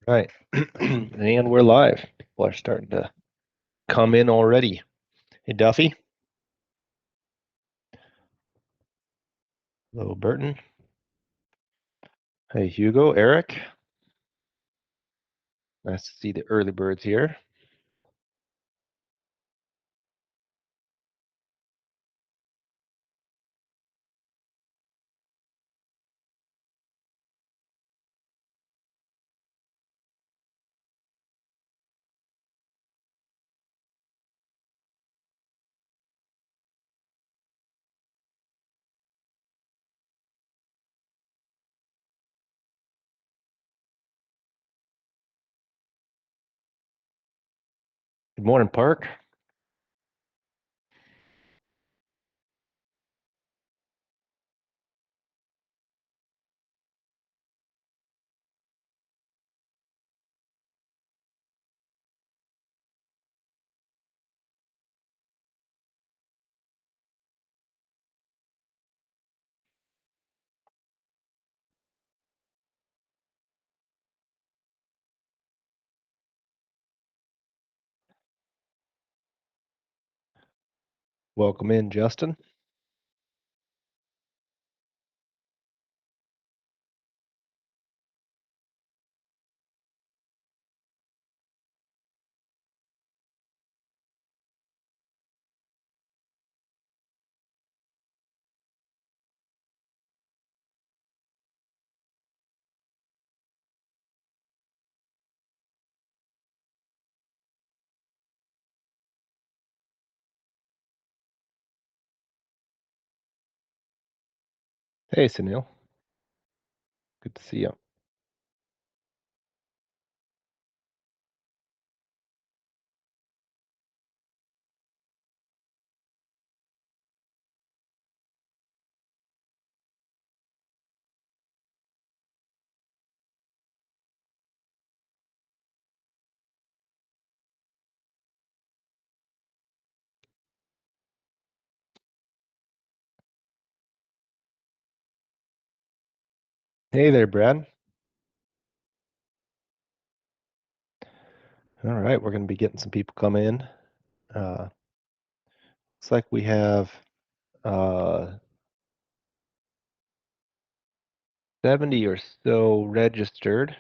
All right. And we're live. People are starting to come in already. Hey, Duffy. Hello, Burton. Hey, Hugo, Eric. Nice to see the early birds here. Good morning, Park. Welcome in, Justin. Hey, Sunil. Good to see you. Hey there, Brad. All right, we're going to be getting some people coming in. Looks like we have 70 or so registered.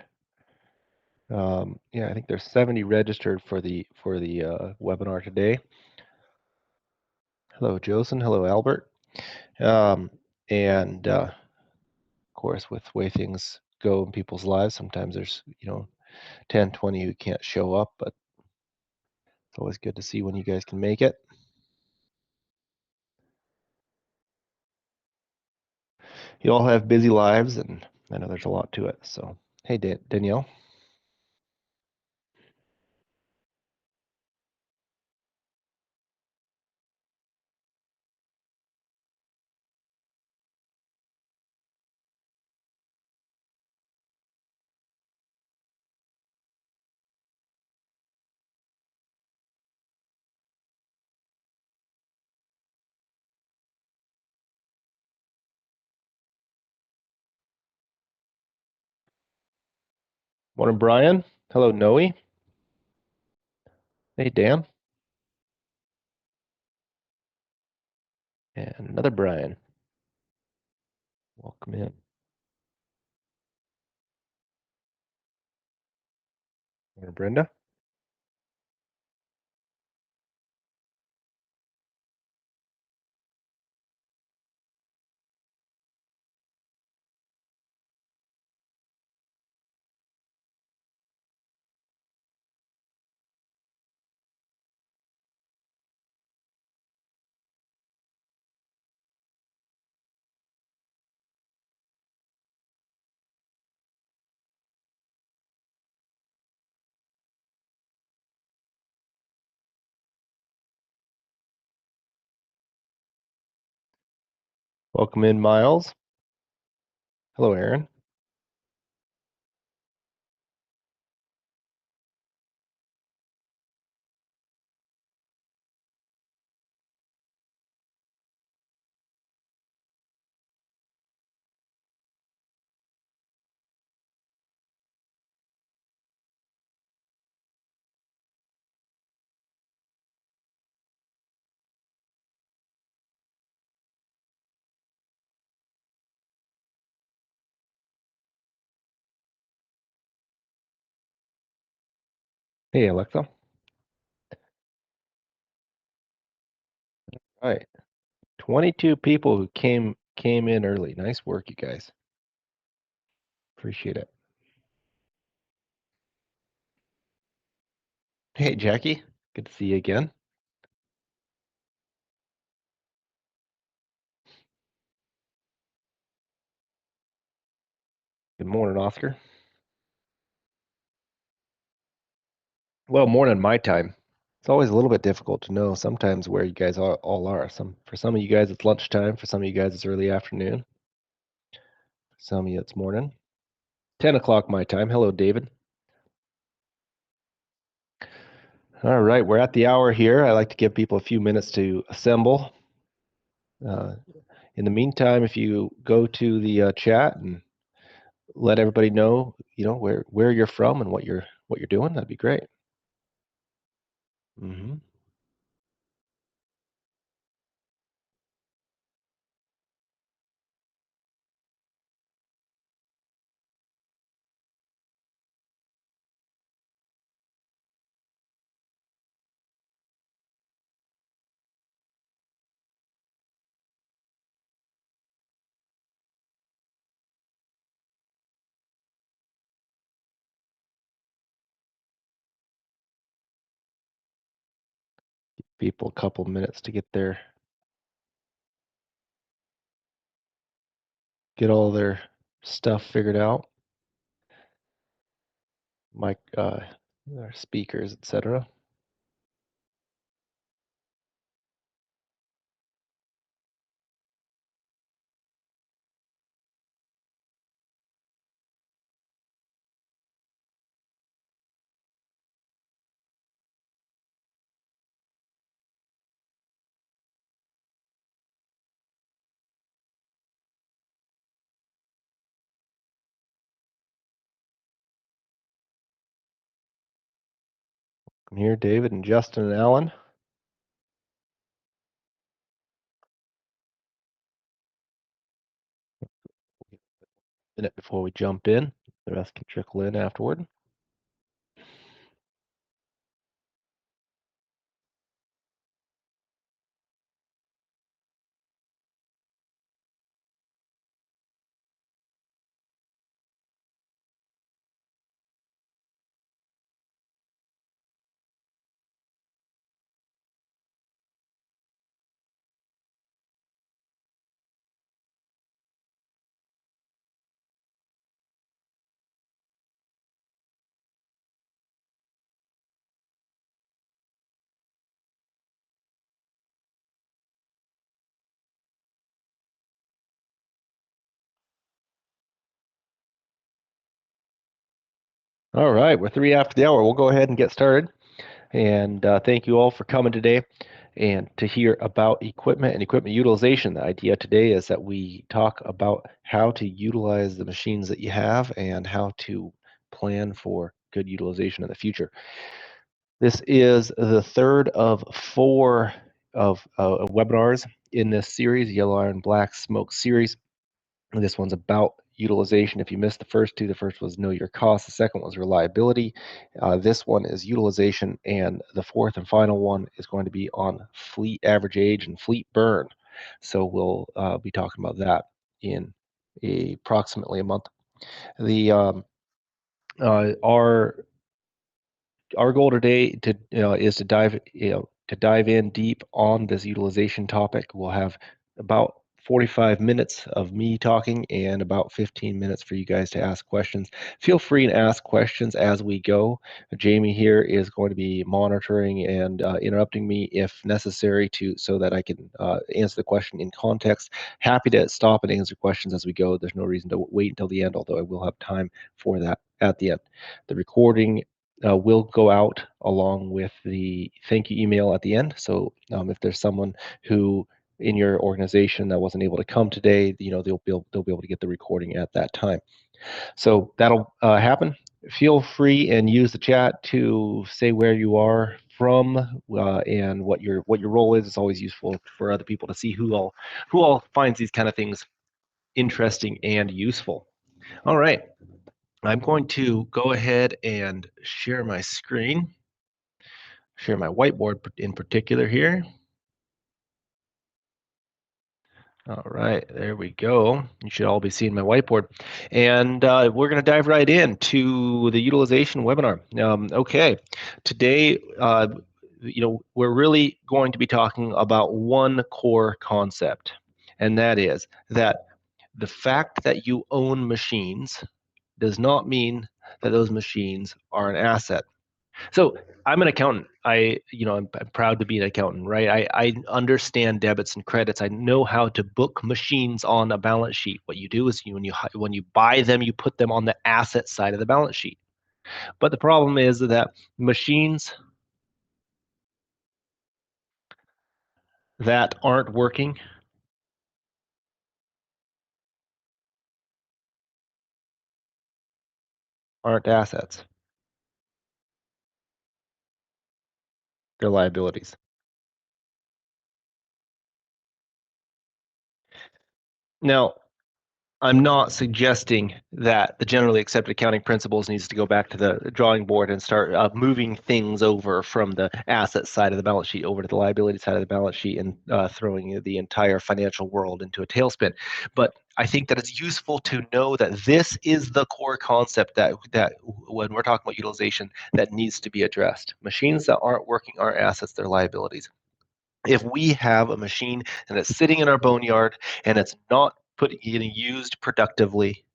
Yeah, I think there's 70 registered for the webinar today. Hello, Josen. Hello, Albert. Um, and of course, with the way things go in people's lives, sometimes there's 10, 20 who can't show up, but it's always good to see when you guys can make it. You all have busy lives, and I know there's a lot to it. So, hey, Danielle. Morning, Brian. Hello, Noe. Hey, Dan. And another Brian. Welcome in. Morning, Brenda. Welcome in, Miles. Hello, Aaron. Hey, Alexa. All right. 22 people who came in early. Nice work, you guys. Appreciate it. Hey, Jackie. Good to see you again. Good morning, Oscar. Well, morning my time. It's always a little bit difficult to know sometimes where you guys all are. For some of you guys it's lunchtime, for some of you guys it's early afternoon, for some of you it's morning. 10 o'clock my time. Hello, David. All right, we're at the hour here. I like to give people a few minutes to assemble. Uh, in the meantime, if you go to the chat and let everybody know, where you're from and what you're doing, that'd be great. Hmm. People a couple minutes to get all their stuff figured out. Mic, our speakers, etc. I'm here, David and Justin and Alan. A minute before we jump in. The rest can trickle in afterward. All right, we're 3 after the hour. We'll go ahead and get started. And thank you all for coming today and to hear about equipment and equipment utilization. The idea today is that we talk about how to utilize the machines that you have and how to plan for good utilization in the future. This is the third of 4 of webinars in this series, Yellow Iron Black Smoke series. This one's about utilization. If you missed the first two, the first was know your cost, the second was reliability. This one is utilization, and the fourth and final one is going to be on fleet average age and fleet burn. So we'll be talking about that in approximately a month. The our goal today is to dive in deep on this utilization topic. We'll have about 45 minutes of me talking and about 15 minutes for you guys to ask questions. Feel free to ask questions as we go. Jamie here is going to be monitoring and interrupting me if necessary so that I can answer the question in context. Happy to stop and answer questions as we go. There's no reason to wait until the end, although I will have time for that at the end. The recording will go out along with the thank you email at the end. So if there's someone who in your organization that wasn't able to come today, they'll be able to get the recording at that time. So that'll happen. Feel free and use the chat to say where you are from and what your role is. It's always useful for other people to see who all finds these kind of things interesting and useful. All right. I'm going to go ahead and share my screen. share my whiteboard in particular here. All right, there we go. You should all be seeing my whiteboard. And we're going to dive right into the utilization webinar. Okay, today, we're really going to be talking about one core concept, and that is that the fact that you own machines does not mean that those machines are an asset. So I'm an accountant. I'm proud to be an accountant, right? I understand debits and credits. I know how to book machines on a balance sheet. What you do is when you buy them, you put them on the asset side of the balance sheet. But the problem is that machines that aren't working aren't assets. They're liabilities. Now, I'm not suggesting that the generally accepted accounting principles needs to go back to the drawing board and start moving things over from the asset side of the balance sheet over to the liability side of the balance sheet and throwing the entire financial world into a tailspin. But I think that it's useful to know that this is the core concept that when we're talking about utilization that needs to be addressed. Machines that aren't working aren't assets, they're liabilities. If we have a machine and it's sitting in our boneyard and it's not getting used productively,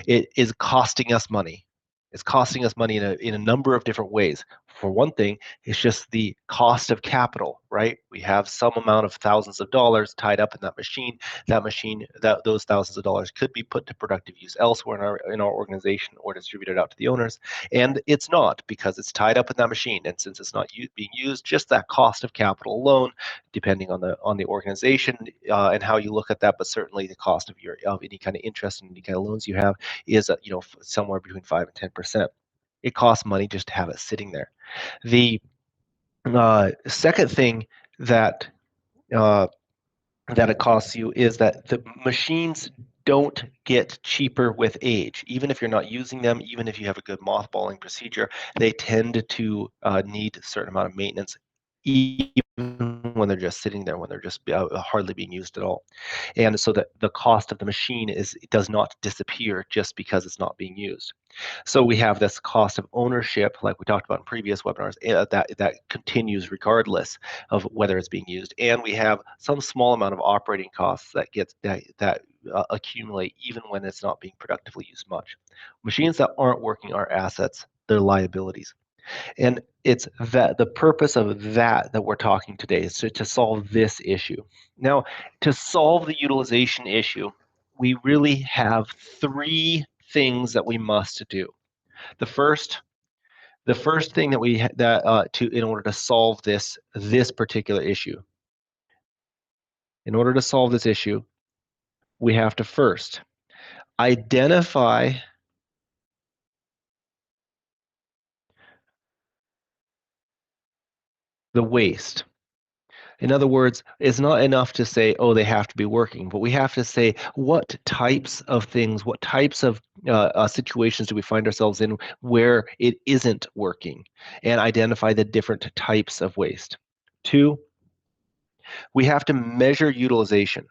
it is costing us money. It's costing us money in a number of different ways. For one thing, it's just the cost of capital, right? We have some amount of thousands of dollars tied up in that machine. That those thousands of dollars could be put to productive use elsewhere in our organization or distributed out to the owners. And it's not because it's tied up in that machine. And since it's not being used, just that cost of capital alone, depending on the organization and how you look at that, but certainly the cost of any kind of interest and any kind of loans you have is somewhere between 5 and 10%. It costs money just to have it sitting there. The second thing that uh, that it costs you is that the machines don't get cheaper with age. Even if you're not using them, even if you have a good mothballing procedure, they tend to need a certain amount of maintenance, even when they're just sitting there, when they're just hardly being used at all. And so that the cost of the machine does not disappear just because it's not being used. So we have this cost of ownership, like we talked about in previous webinars, that continues regardless of whether it's being used. And we have some small amount of operating costs that accumulate even when it's not being productively used much. Machines that aren't working are assets, they're liabilities. And it's that the purpose of that we're talking today is to solve this issue. Now, to solve the utilization issue, we really have three things that we must do. The first, the first thing that we that to in order to solve this particular issue, in order to solve this issue, we have to first identify the waste. In other words, it's not enough to say, oh, they have to be working, but we have to say what types of things, what types of situations do we find ourselves in where it isn't working, and identify the different types of waste. Two, we have to measure utilization.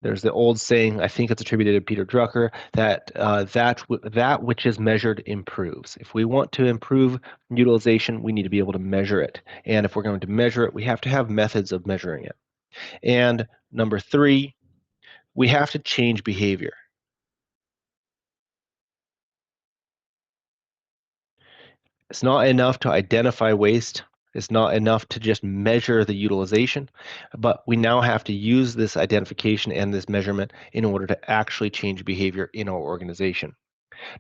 There's the old saying, I think it's attributed to Peter Drucker, that that which is measured improves. If we want to improve utilization, we need to be able to measure it. And if we're going to measure it, we have to have methods of measuring it. And number three, we have to change behavior. It's not enough to identify waste. It's not enough to just measure the utilization, but we now have to use this identification and this measurement in order to actually change behavior in our organization.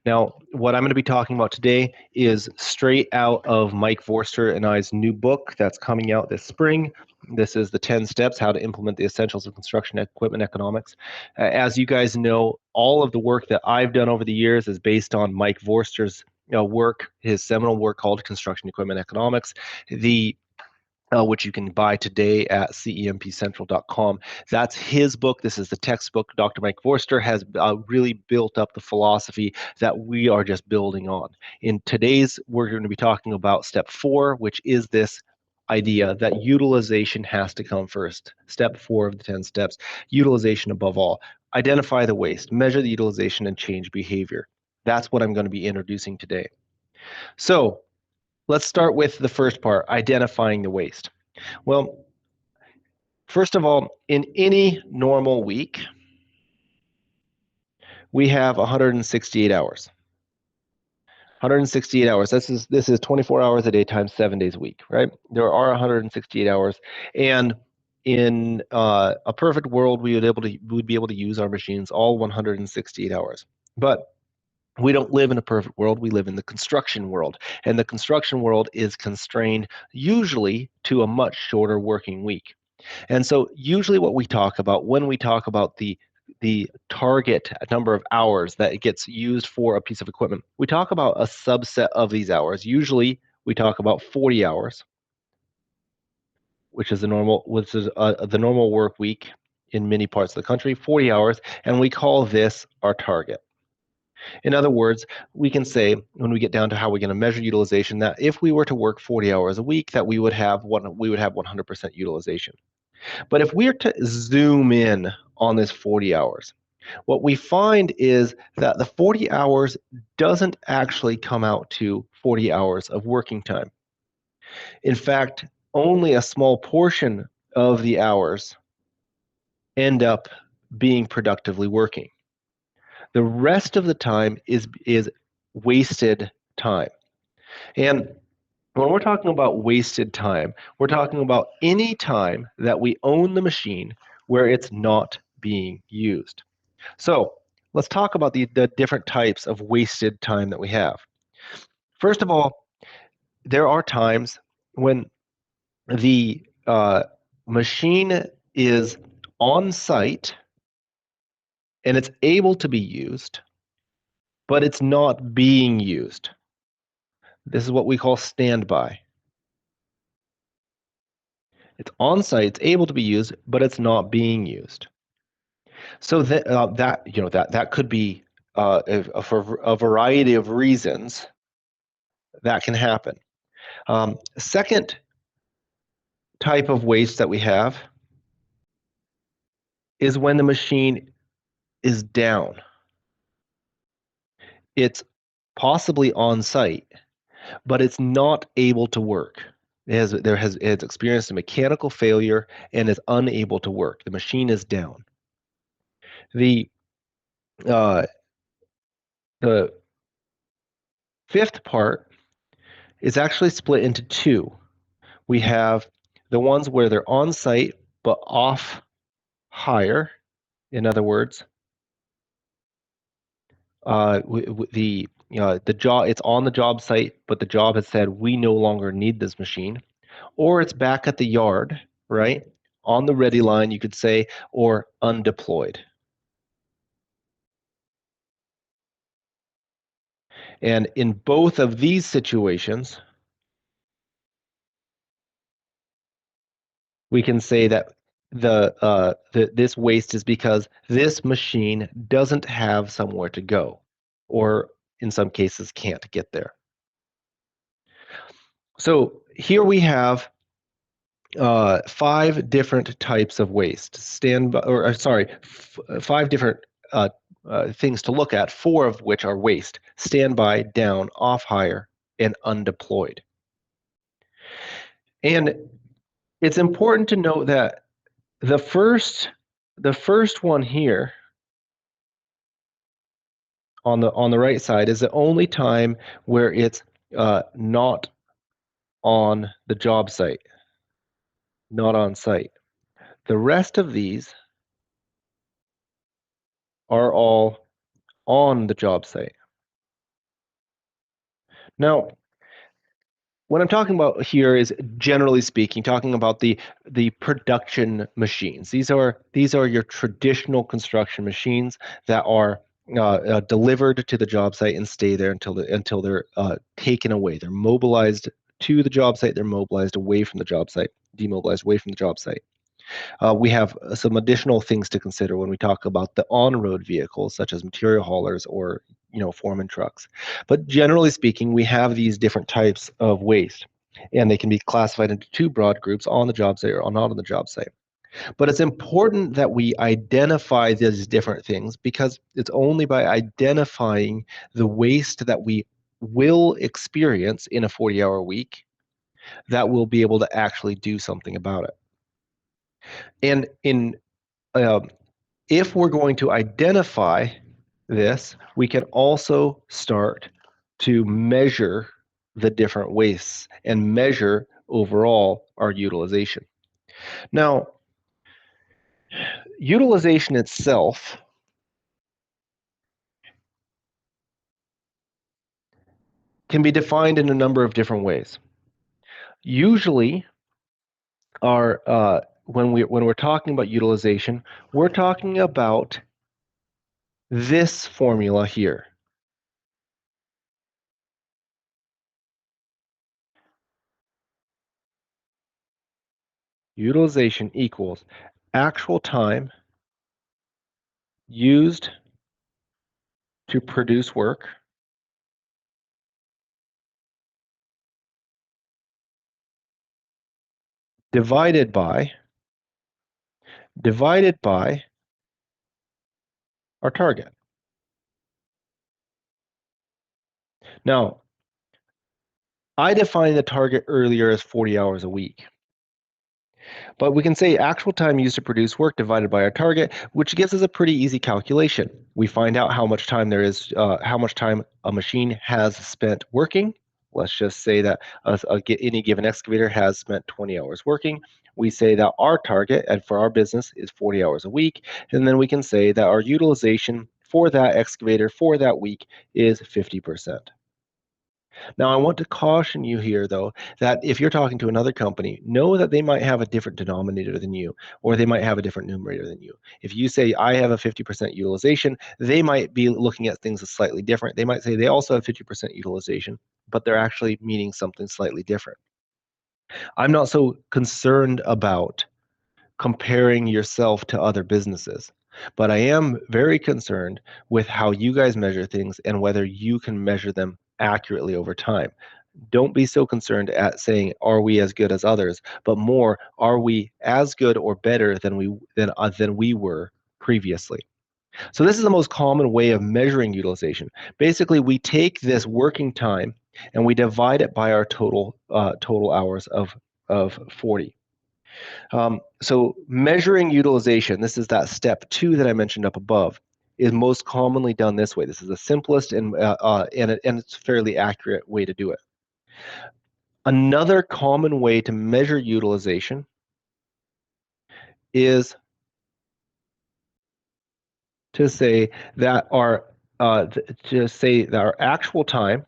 Now, what I'm going to be talking about today is straight out of Mike Vorster and I's new book that's coming out this spring. This is the 10 steps, how to implement the essentials of construction equipment economics. As you guys know, all of the work that I've done over the years is based on Mike Vorster's work, his seminal work called Construction Equipment Economics. The which you can buy today at cempcentral.com. That's his book. This is the textbook. Dr. Mike Forster has really built up the philosophy that we are just building on. In today's, we're going to be talking about step 4, which is this idea that utilization has to come first. Step 4 of the 10 steps, utilization above all. Identify the waste, measure the utilization, and change behavior. That's what I'm going to be introducing today. So let's start with the first part, identifying the waste. Well, first of all, in any normal week, we have 168 hours. 168 hours. This is 24 hours a day times 7 days a week, right? There are 168 hours, and in a perfect world, we'd be able to use our machines all 168 hours. But we don't live in a perfect world. We live in the construction world, and the construction world is constrained usually to a much shorter working week. And so usually what we talk about when we talk about the target number of hours that it gets used for a piece of equipment, we talk about a subset of these hours. Usually we talk about 40 hours, the normal work week in many parts of the country, 40 hours, and we call this our target. In other words, we can say when we get down to how we're going to measure utilization that if we were to work 40 hours a week, that we would have 100% utilization. But if we're to zoom in on this 40 hours, what we find is that the 40 hours doesn't actually come out to 40 hours of working time. In fact, only a small portion of the hours end up being productively working. The rest of the time is wasted time. And when we're talking about wasted time, we're talking about any time that we own the machine where it's not being used. So let's talk about the different types of wasted time that we have. First of all, there are times when the machine is on site and it's able to be used, but it's not being used. This is what we call standby. It's on site, it's able to be used, but it's not being used. So that could be for a variety of reasons that can happen. Second type of waste that we have is when the machine is down. It's possibly on site, but it's not able to work. It's experienced a mechanical failure and is unable to work. The machine is down. The uh, the fifth part is actually split into two. We have the ones where they're on site but off hire. In other words, the job, it's on the job site, but the job has said we no longer need this machine, or it's back at the yard, right, on the ready line, you could say, or undeployed. And in both of these situations, we can say that this waste is because this machine doesn't have somewhere to go, or in some cases can't get there. So here we have 5 different types of waste. Five different things to look at, 4 of which are waste: standby, down, off hire, and undeployed. And it's important to note that the first one here on the right side is the only time where it's not on the job site, not on site. The rest of these are all on the job site. Now, what I'm talking about here is, generally speaking, talking about the production machines. These are your traditional construction machines that are delivered to the job site and stay there until they're taken away. They're mobilized to the job site, they're mobilized away from the job site, demobilized away from the job site. We have some additional things to consider when we talk about the on-road vehicles, such as material haulers or foreman trucks. But generally speaking, we have these different types of waste, and they can be classified into two broad groups: on the job site or not on the job site. But it's important that we identify these different things, because it's only by identifying the waste that we will experience in a 40-hour week that we'll be able to actually do something about it. And um, if we're going to identify this, we can also start to measure the different wastes and measure overall our utilization. Now, utilization itself can be defined in a number of different ways. Usually, when we're talking about utilization, we're talking about this formula here. Utilization equals actual time used to produce work divided by our target. Now, I defined the target earlier as 40 hours a week. But we can say actual time used to produce work divided by our target, which gives us a pretty easy calculation. We find out how much time how much time a machine has spent working. Let's just say that any given excavator has spent 20 hours working. We say that our target and for our business is 40 hours a week. And then we can say that our utilization for that excavator for that week is 50%. Now, I want to caution you here, though, that if you're talking to another company, know that they might have a different denominator than you, or they might have a different numerator than you. If you say, I have a 50% utilization, they might be looking at things as slightly different. They might say they also have 50% utilization, but they're actually meaning something slightly different. I'm not so concerned about comparing yourself to other businesses, but I am very concerned with how you guys measure things and whether you can measure them accurately over time. Don't be so concerned at saying, are we as good as others, but more, are we as good or better than we were previously? So this is the most common way of measuring utilization. Basically, we take this working time and we divide it by our total hours of 40. So measuring utilization, this is that step 2 that I mentioned up above, is most commonly done this way. This is the simplest and it's a fairly accurate way to do it. Another common way to measure utilization is to say that our actual time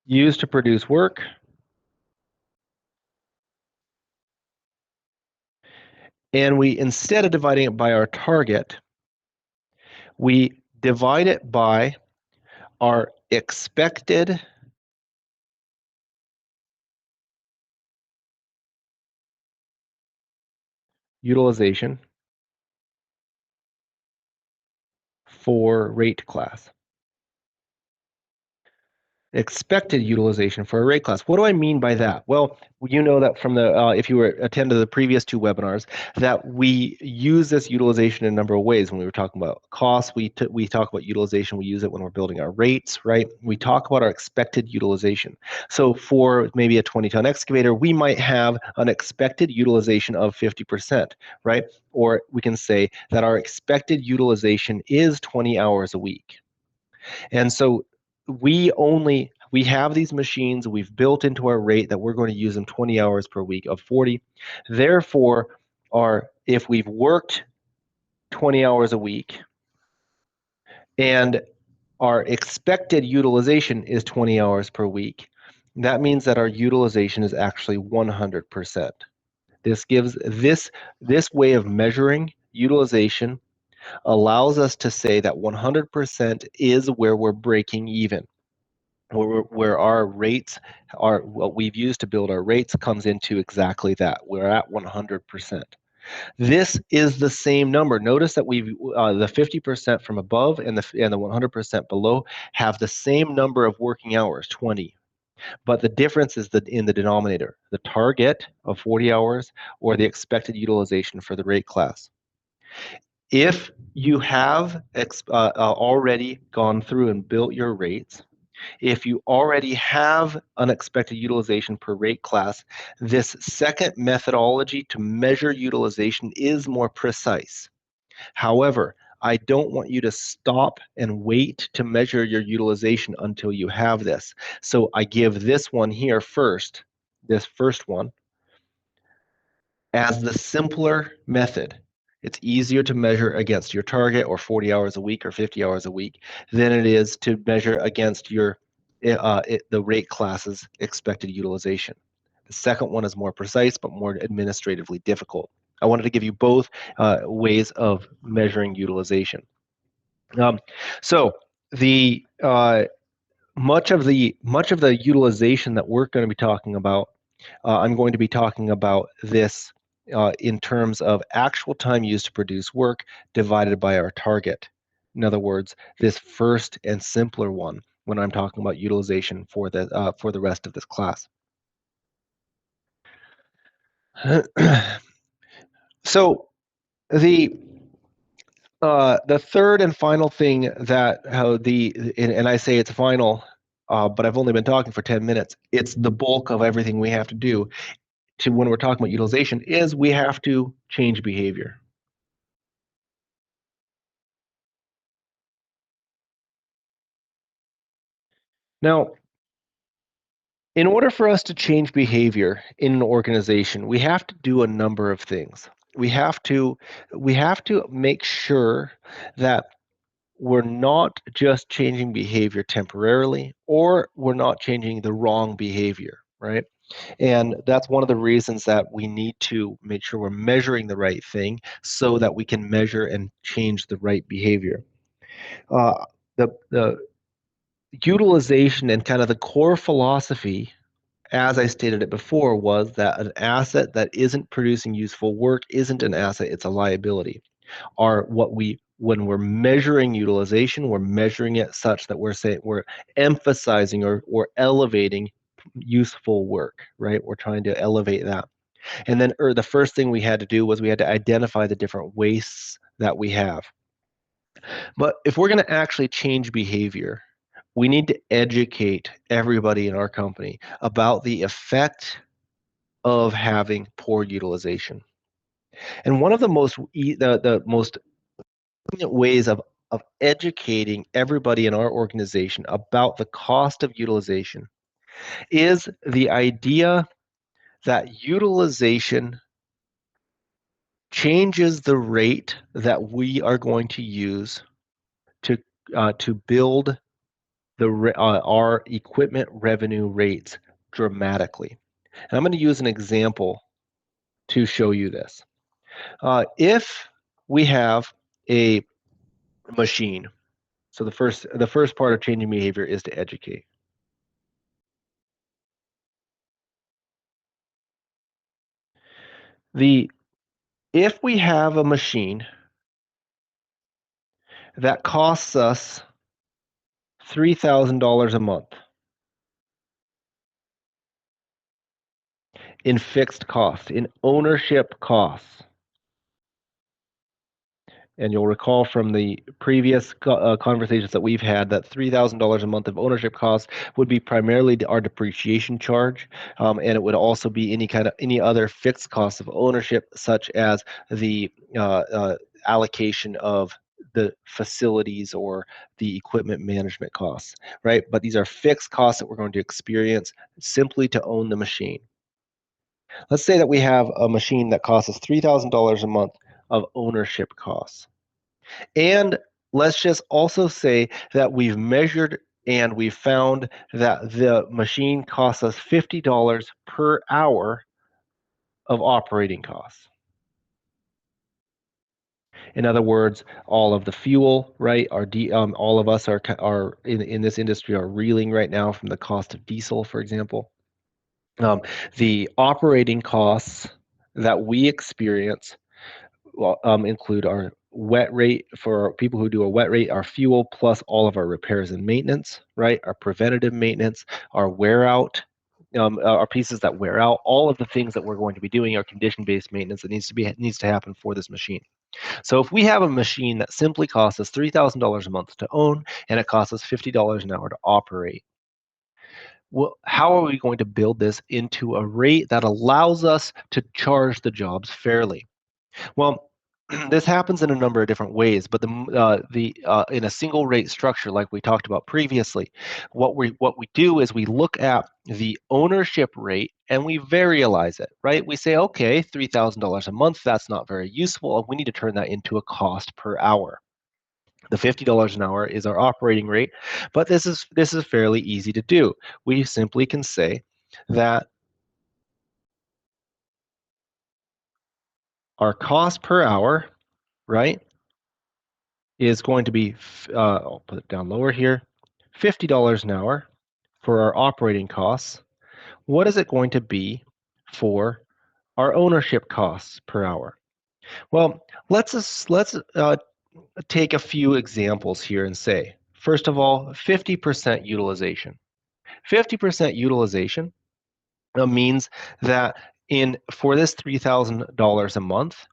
used to produce work and we, instead of dividing it by our target, we divide it by our expected utilization for rate class. Expected utilization for a rate class. What do I mean by that? Well, you know that from the if you were attended the previous 2 webinars, that we use this utilization in a number of ways. When we were talking about costs, we talk about utilization. We use it when we're building our rates, right? We talk about our expected utilization. So for maybe a 20-ton excavator, we might have an expected utilization of 50%, right? Or we can say that our expected utilization is 20 hours a week. And so we have these machines, we've built into our rate that we're going to use them 20 hours per week of 40. Therefore, if we've worked 20 hours a week and our expected utilization is 20 hours per week, that means that our utilization is actually 100%. This way of measuring utilization allows us to say that 100% is where we're breaking even. where our rates are, what we've used to build our rates comes into exactly that. We're at 100%. This is the same number. Notice that we've the 50% from above and the 100% below have the same number of working hours, 20. But the difference is in the denominator, the target of 40 hours or the expected utilization for the rate class. If you have already gone through and built your rates, if you already have unexpected utilization per rate class, this second methodology to measure utilization is more precise. However, I don't want you to stop and wait to measure your utilization until you have this. So I give this one here first, this first one, as the simpler method. It's easier to measure against your target or 40 hours a week or 50 hours a week than it is to measure against the rate class's expected utilization. The second one is more precise but more administratively difficult. I wanted to give you both ways of measuring utilization. Um, so the much of the utilization that we're going to be talking about, I'm going to be talking about this in terms of actual time used to produce work divided by our target. In other words, this first and simpler one when I'm talking about utilization for the rest of this class. So the the third and final thing that how the and I say it's final, but I've only been talking for 10 minutes. It's the bulk of everything we have to do to when we're talking about utilization is we have to change behavior. Now, in order for us to change behavior in an organization, we have to do a number of things. We have to we have to make sure that we're not just changing behavior temporarily or we're not changing the wrong behavior, right? And that's one of the reasons that we need to make sure we're measuring the right thing so that we can measure and change the right behavior. Uh, the utilization and kind of the core philosophy, as I stated it before, was that an asset that isn't producing useful work isn't an asset, it's a liability. Are what we when we're measuring utilization, we're measuring it such that we're saying we're emphasizing or elevating useful work, right? We're trying to elevate that. And then the first thing we had to do was we had to identify the different wastes that we have. But if we're going to actually change behavior, we need to educate everybody in our company about the effect of having poor utilization. And one of the most ways of educating everybody in our organization about the cost of utilization is the idea that utilization changes the rate that we are going to use to build our equipment revenue rates dramatically. And I'm going to use an example to show you this. If we have a machine, so the first part of changing behavior is to educate. The If we have a machine that costs us $3,000 a month in fixed costs, in ownership costs, and you'll recall from the previous conversations that we've had that $3,000 a month of ownership costs would be primarily our depreciation charge, and it would also be any other fixed costs of ownership, such as the allocation of the facilities or the equipment management costs, right? But these are fixed costs that we're going to experience simply to own the machine. Let's say that we have a machine that costs us $3,000 a month of ownership costs. And let's just also say that we've measured and we've found that the machine costs us $50 per hour of operating costs. In other words, all of the fuel, right? All of us are in this industry are reeling right now from the cost of diesel, for example. The operating costs that we experience include our wet rate for people who do a wet rate, our fuel plus all of our repairs and maintenance, right? Our preventative maintenance, our wear out, our pieces that wear out, all of the things that we're going to be doing are condition-based maintenance that needs to happen for this machine. So if we have a machine that simply costs us $3,000 a month to own and it costs us $50 an hour to operate, well, how are we going to build this into a rate that allows us to charge the jobs fairly? Well, this happens in a number of different ways, but the in a single rate structure, like we talked about previously, what we do is we look at the ownership rate and we varialize it, right? We say, okay, $3,000 a month, that's not very useful. We need to turn that into a cost per hour. The $50 an hour is our operating rate, but this is fairly easy to do. We simply can say that our cost per hour, right, is going to be, I'll put it down lower here, $50 an hour for our operating costs. What is it going to be for our ownership costs per hour? Well, let's take a few examples here and say, first of all, 50% utilization. 50% utilization means that in for this $3,000 a month,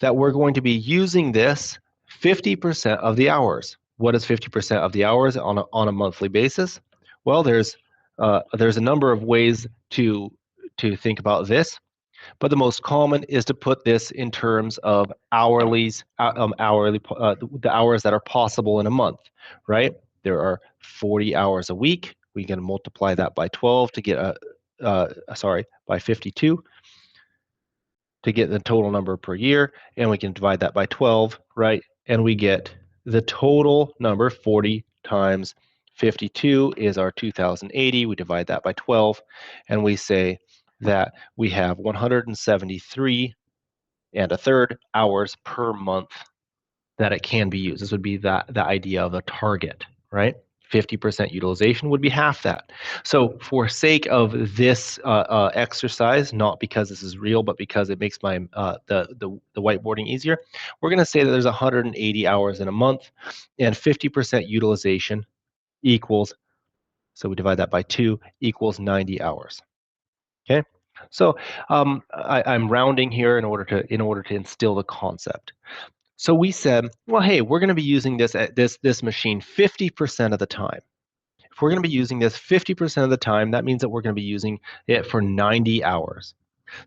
that we're going to be using this 50% of the hours. What is 50% of the hours on a monthly basis? Well, there's a number of ways to think about this, but the most common is to put this in terms of the hours that are possible in a month, right? There are 40 hours a week. We can multiply that by 12 to get by 52 to get the total number per year, and we can divide that by 12, right? And we get the total number. 40 times 52 is our 2080. We divide that by 12, and we say that we have 173 and a third hours per month that it can be used. This would be the idea of a target, right? 50% utilization would be half that. So for sake of this exercise, not because this is real, but because it makes my the whiteboarding easier, we're going to say that there's 180 hours in a month, and 50% utilization equals, so we divide that by 2, equals 90 hours. Okay, so I'm rounding here in order to instill the concept. So we said, well, hey, we're going to be using this machine 50% of the time. If we're going to be using this 50% of the time, that means that we're going to be using it for 90 hours.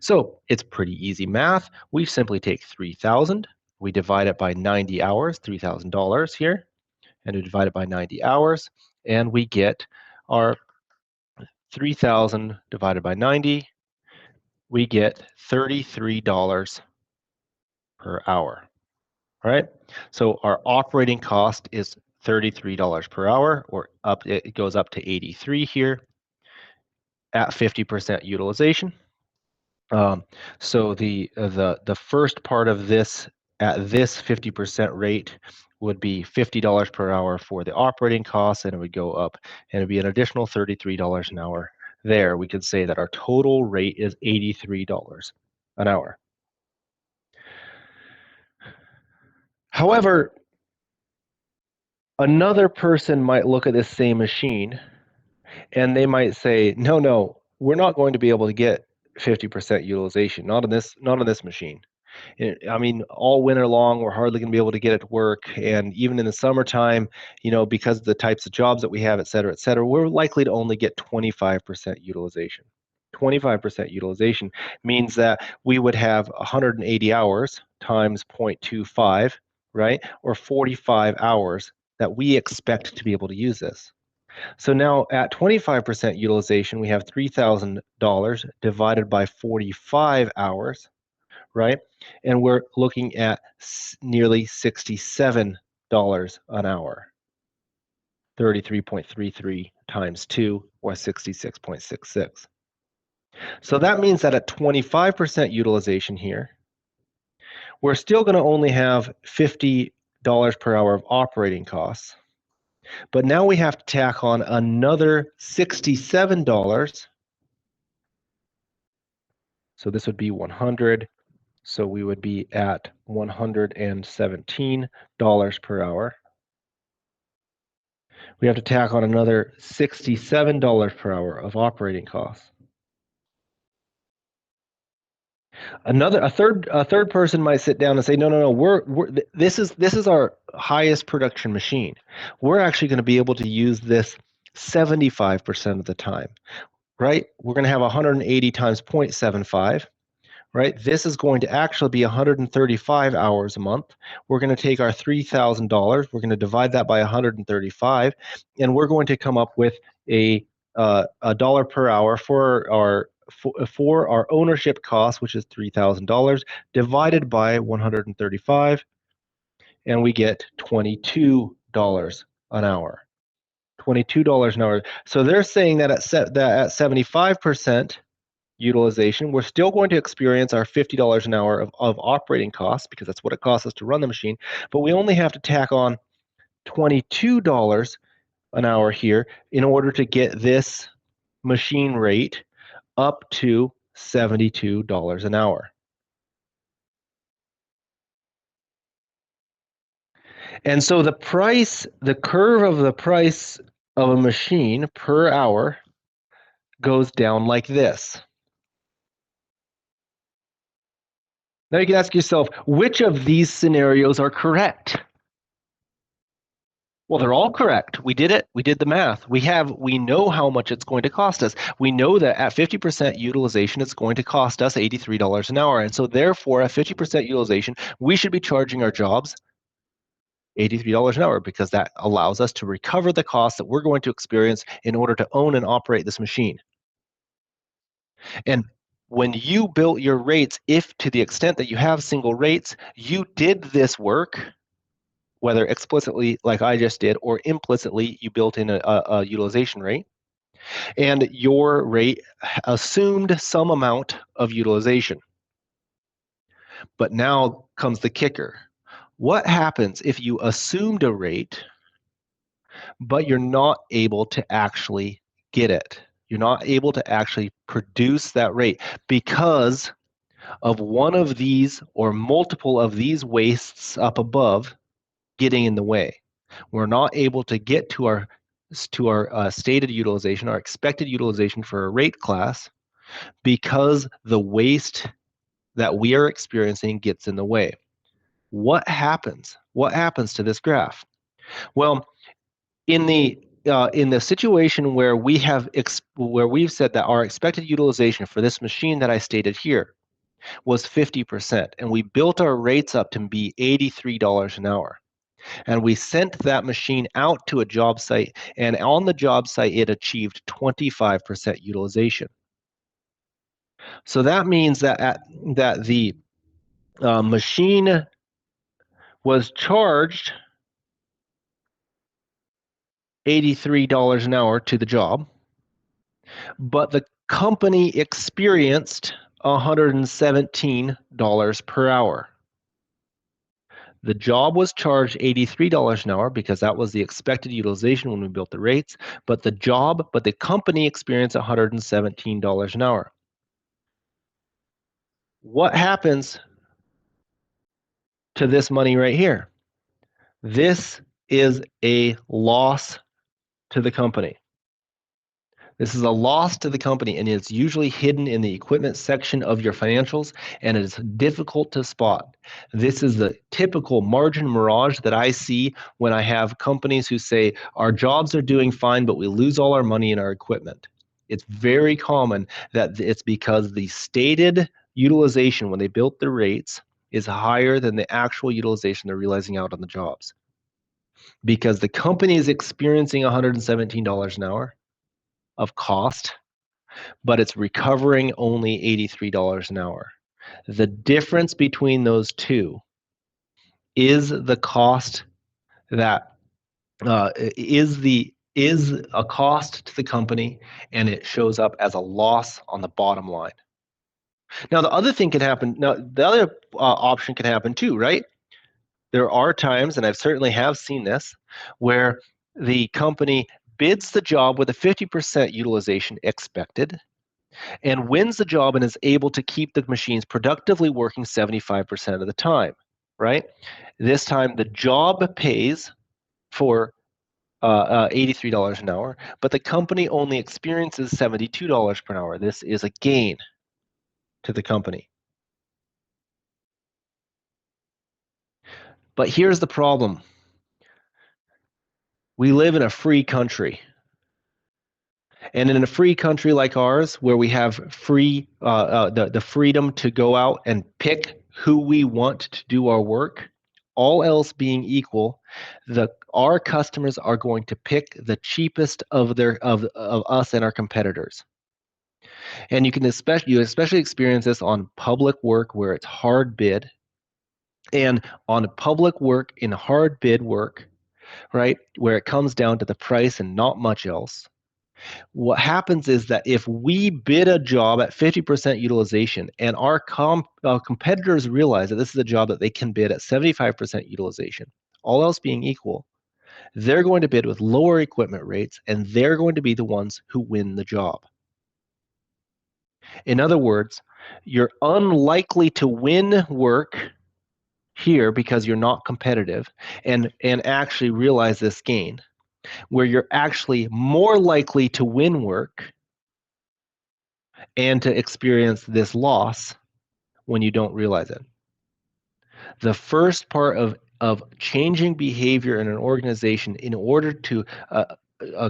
So it's pretty easy math. We simply take 3,000, we divide it by 90 hours, $3,000 here, and we divide it by 90 hours, and we get our 3,000 divided by 90, we get $33 per hour. All right, so our operating cost is $33 per hour, or it goes up to 83 here at 50% utilization. So the first part of this at this 50% rate would be $50 per hour for the operating costs, and it would go up, and it'd be an additional $33 an hour. There, we could say that our total rate is $83 an hour. However, another person might look at this same machine and they might say, no, we're not going to be able to get 50% utilization, not on this machine. I mean, all winter long, we're hardly going to be able to get it to work. And even in the summertime, because of the types of jobs that we have, et cetera, we're likely to only get 25% utilization. 25% utilization means that we would have 180 hours times 0.25, right? Or 45 hours that we expect to be able to use this. So now at 25% utilization, we have $3,000 divided by 45 hours, right? And we're looking at nearly $67 an hour. 33.33 times 2, or 66.66. So that means that at 25% utilization here, we're still going to only have $50 per hour of operating costs. But now we have to tack on another $67. So this would be 100. So we would be at $117 per hour. We have to tack on another $67 per hour of operating costs. A third person might sit down and say, no, this is our highest production machine. We're actually going to be able to use this 75% of the time, right? We're going to have 180 times 0.75. Right? This is going to actually be 135 hours a month. We're going to take our $3,000, we're going to divide that by 135, and we're going to come up with a dollar per hour for our ownership cost, which is $3,000, divided by 135, and we get $22 an hour. $22 an hour. So they're saying that at 75% utilization, we're still going to experience our $50 an hour of operating costs because that's what it costs us to run the machine, but we only have to tack on $22 an hour here in order to get this machine rate up to $72 an hour. And so the curve of the price of a machine per hour goes down like this. Now you can ask yourself, which of these scenarios are correct? Well, they're all correct. We did it. We did the math. We know how much it's going to cost us. We know that at 50% utilization, it's going to cost us $83 an hour. And so therefore, at 50% utilization, we should be charging our jobs $83 an hour because that allows us to recover the costs that we're going to experience in order to own and operate this machine. And when you built your rates, if to the extent that you have single rates, you did this work, whether explicitly like I just did or implicitly you built in a utilization rate, and your rate assumed some amount of utilization. But now comes the kicker. What happens if you assumed a rate, but you're not able to actually get it? You're not able to actually produce that rate because of one of these or multiple of these wastes up above getting in the way. We're not able to get to our stated utilization, our expected utilization for a rate class, because the waste that we are experiencing gets in the way. What happens? What happens to this graph? Well, in the situation where we've said that our expected utilization for this machine that I stated here was 50%, and we built our rates up to be $83 an hour. And we sent that machine out to a job site, and on the job site, it achieved 25% utilization. So that means that the machine was charged $83 an hour to the job, but the company experienced $117 per hour. The job was charged $83 an hour because that was the expected utilization when we built the rates, but the company experienced $117 an hour. What happens to this money right here? This is a loss to the company. This is a loss to the company, and it's usually hidden in the equipment section of your financials, and it is difficult to spot. This is the typical margin mirage that I see when I have companies who say, our jobs are doing fine, but we lose all our money in our equipment. It's very common that it's because the stated utilization when they built the rates is higher than the actual utilization they're realizing out on the jobs. Because the company is experiencing $117 an hour of cost, but it's recovering only $83 an hour. The difference between those two is the cost that is a cost to the company, and it shows up as a loss on the bottom line. Now, the other thing can happen. Now, the other option can happen too, right? There are times, and I've certainly have seen this, where the company bids the job with a 50% utilization expected and wins the job and is able to keep the machines productively working 75% of the time, right? This time the job pays for $83 an hour, but the company only experiences $72 per hour. This is a gain to the company. But here's the problem. We live in a free country. And in a free country like ours, where we have the freedom to go out and pick who we want to do our work, all else being equal, our customers are going to pick the cheapest of us and our competitors. And you especially experience this on public work where it's hard bid, and on public work in hard bid work, right, where it comes down to the price and not much else. What happens is that if we bid a job at 50% utilization and our competitors realize that this is a job that they can bid at 75% utilization, all else being equal, they're going to bid with lower equipment rates and they're going to be the ones who win the job. In other words, you're unlikely to win work here because you're not competitive and actually realize this gain, where you're actually more likely to win work and to experience this loss when you don't realize it. The first part of changing behavior in an organization in order to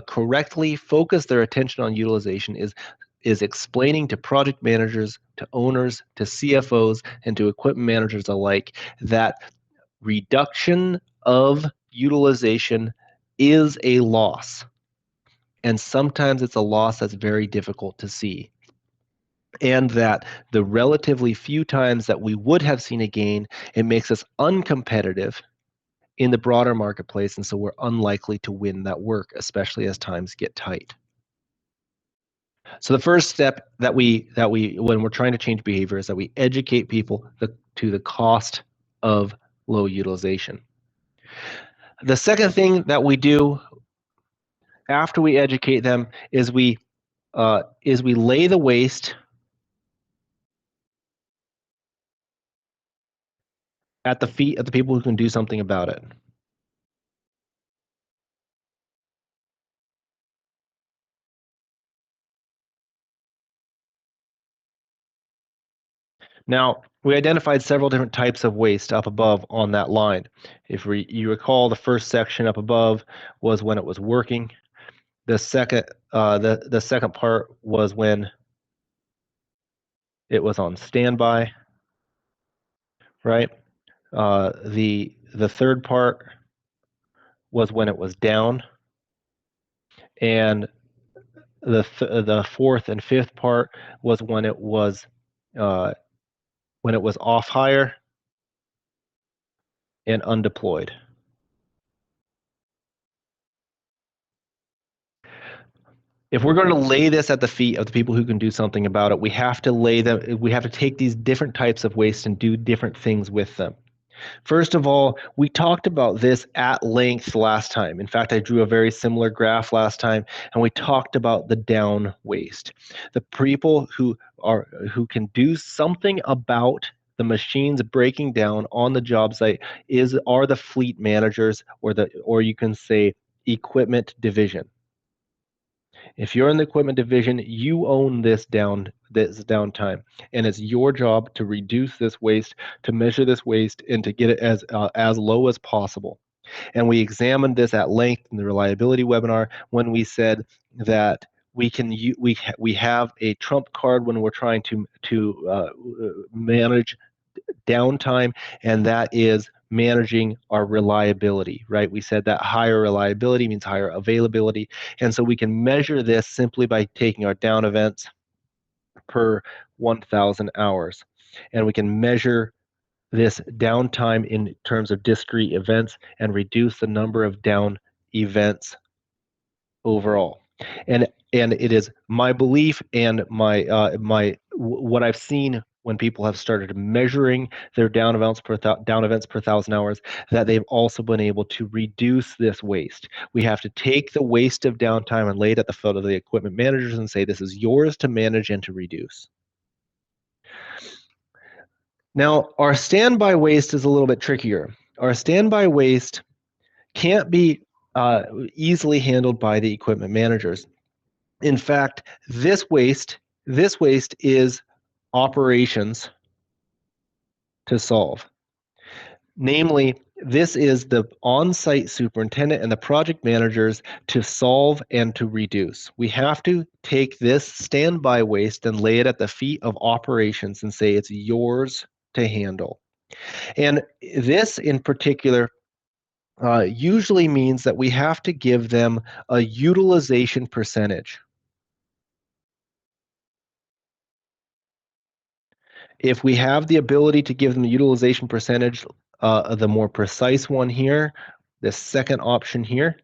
correctly focus their attention on utilization is explaining to project managers, to owners, to CFOs, and to equipment managers alike that reduction of utilization is a loss. And sometimes it's a loss that's very difficult to see. And that the relatively few times that we would have seen a gain, it makes us uncompetitive in the broader marketplace. And so we're unlikely to win that work, especially as times get tight. So the first step that we when we're trying to change behavior is that we educate people to the cost of low utilization. The second thing that we do after we educate them is we lay the waste at the feet of the people who can do something about it. Now, we identified several different types of waste up above on that line. If you recall, the first section up above was when it was working. The second part was when it was on standby, right? The third part was when it was down, and the fourth and fifth part was when it was off hire and undeployed. If we're going to lay this at the feet of the people who can do something about it, we have to take these different types of waste and do different things with them. First of all, we talked about this at length last time. In fact, I drew a very similar graph last time, and we talked about the down waste. The people who can do something about the machines breaking down on the job site are the fleet managers, or you can say equipment division. If you're in the equipment division, you own this downtime, and it's your job to reduce this waste, to measure this waste, and to get it as low as possible. And we examined this at length in the reliability webinar when we said that we have a trump card when we're trying to manage downtime, and that is managing our reliability, right? We said that higher reliability means higher availability. And so we can measure this simply by taking our down events per 1,000 hours. And we can measure this downtime in terms of discrete events and reduce the number of down events overall. And it is my belief and my what I've seen when people have started measuring their down events per thousand hours, that they've also been able to reduce this waste. We have to take the waste of downtime and lay it at the foot of the equipment managers and say, this is yours to manage and to reduce. Now, our standby waste is a little bit trickier. Our standby waste can't be easily handled by the equipment managers. In fact, this waste is operations to solve. Namely, this is the on-site superintendent and the project managers to solve and to reduce. We have to take this standby waste and lay it at the feet of operations and say it's yours to handle. And this in particular usually means that we have to give them a utilization percentage. If we have the ability to give them the utilization percentage, the more precise one here, the second option here,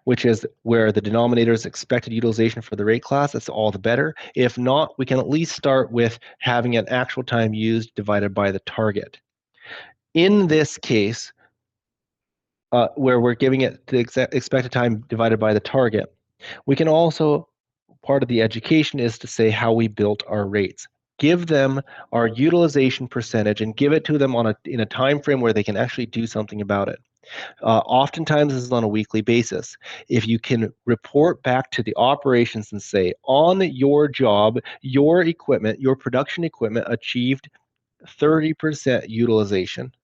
which is where the denominator is expected utilization for the rate class, that's all the better. If not, we can at least start with having an actual time used divided by the target. In this case, where we're giving it the expected time divided by the target, we can also, part of the education is to say how we built our rates. Give them our utilization percentage and give it to them in a time frame where they can actually do something about it. Oftentimes this is on a weekly basis. If you can report back to the operations and say, on your job, your equipment, your production equipment achieved 30% utilization.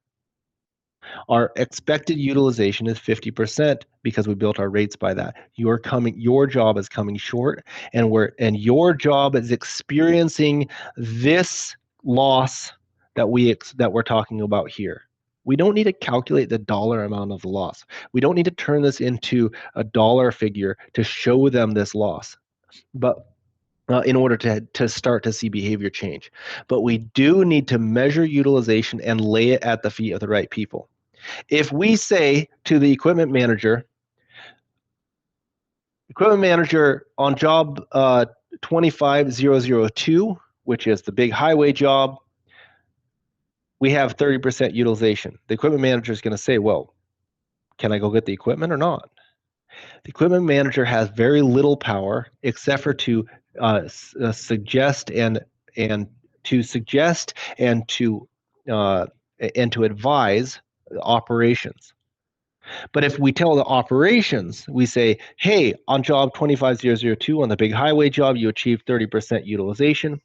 Our expected utilization is 50% because we built our rates by that. Your job is coming short, and your job is experiencing this loss that we're talking about here. We don't need to calculate the dollar amount of the loss. We don't need to turn this into a dollar figure to show them this loss. But in order to start to see behavior change. But we do need to measure utilization and lay it at the feet of the right people. If we say to the equipment manager on job 25002, which is the big highway job, we have 30% utilization. The equipment manager is going to say, well, can I go get the equipment or not? The equipment manager has very little power except for to suggest and to advise operations. But if we tell the operations, we say, hey, on job 25002, on the big highway job, you achieved 30% utilization.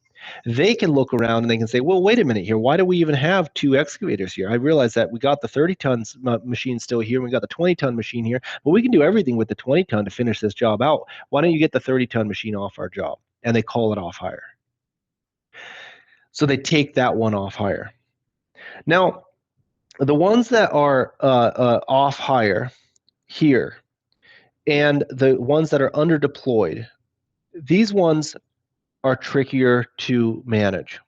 They can look around and they can say, well, wait a minute here. Why do we even have two excavators here? I realize that we got the 30-ton machine still here, and we got the 20-ton machine here, but we can do everything with the 20-ton to finish this job out. Why don't you get the 30-ton machine off our job? And they call it off hire. So they take that one off hire. Now, the ones that are off hire here and the ones that are under deployed, these ones are trickier to manage.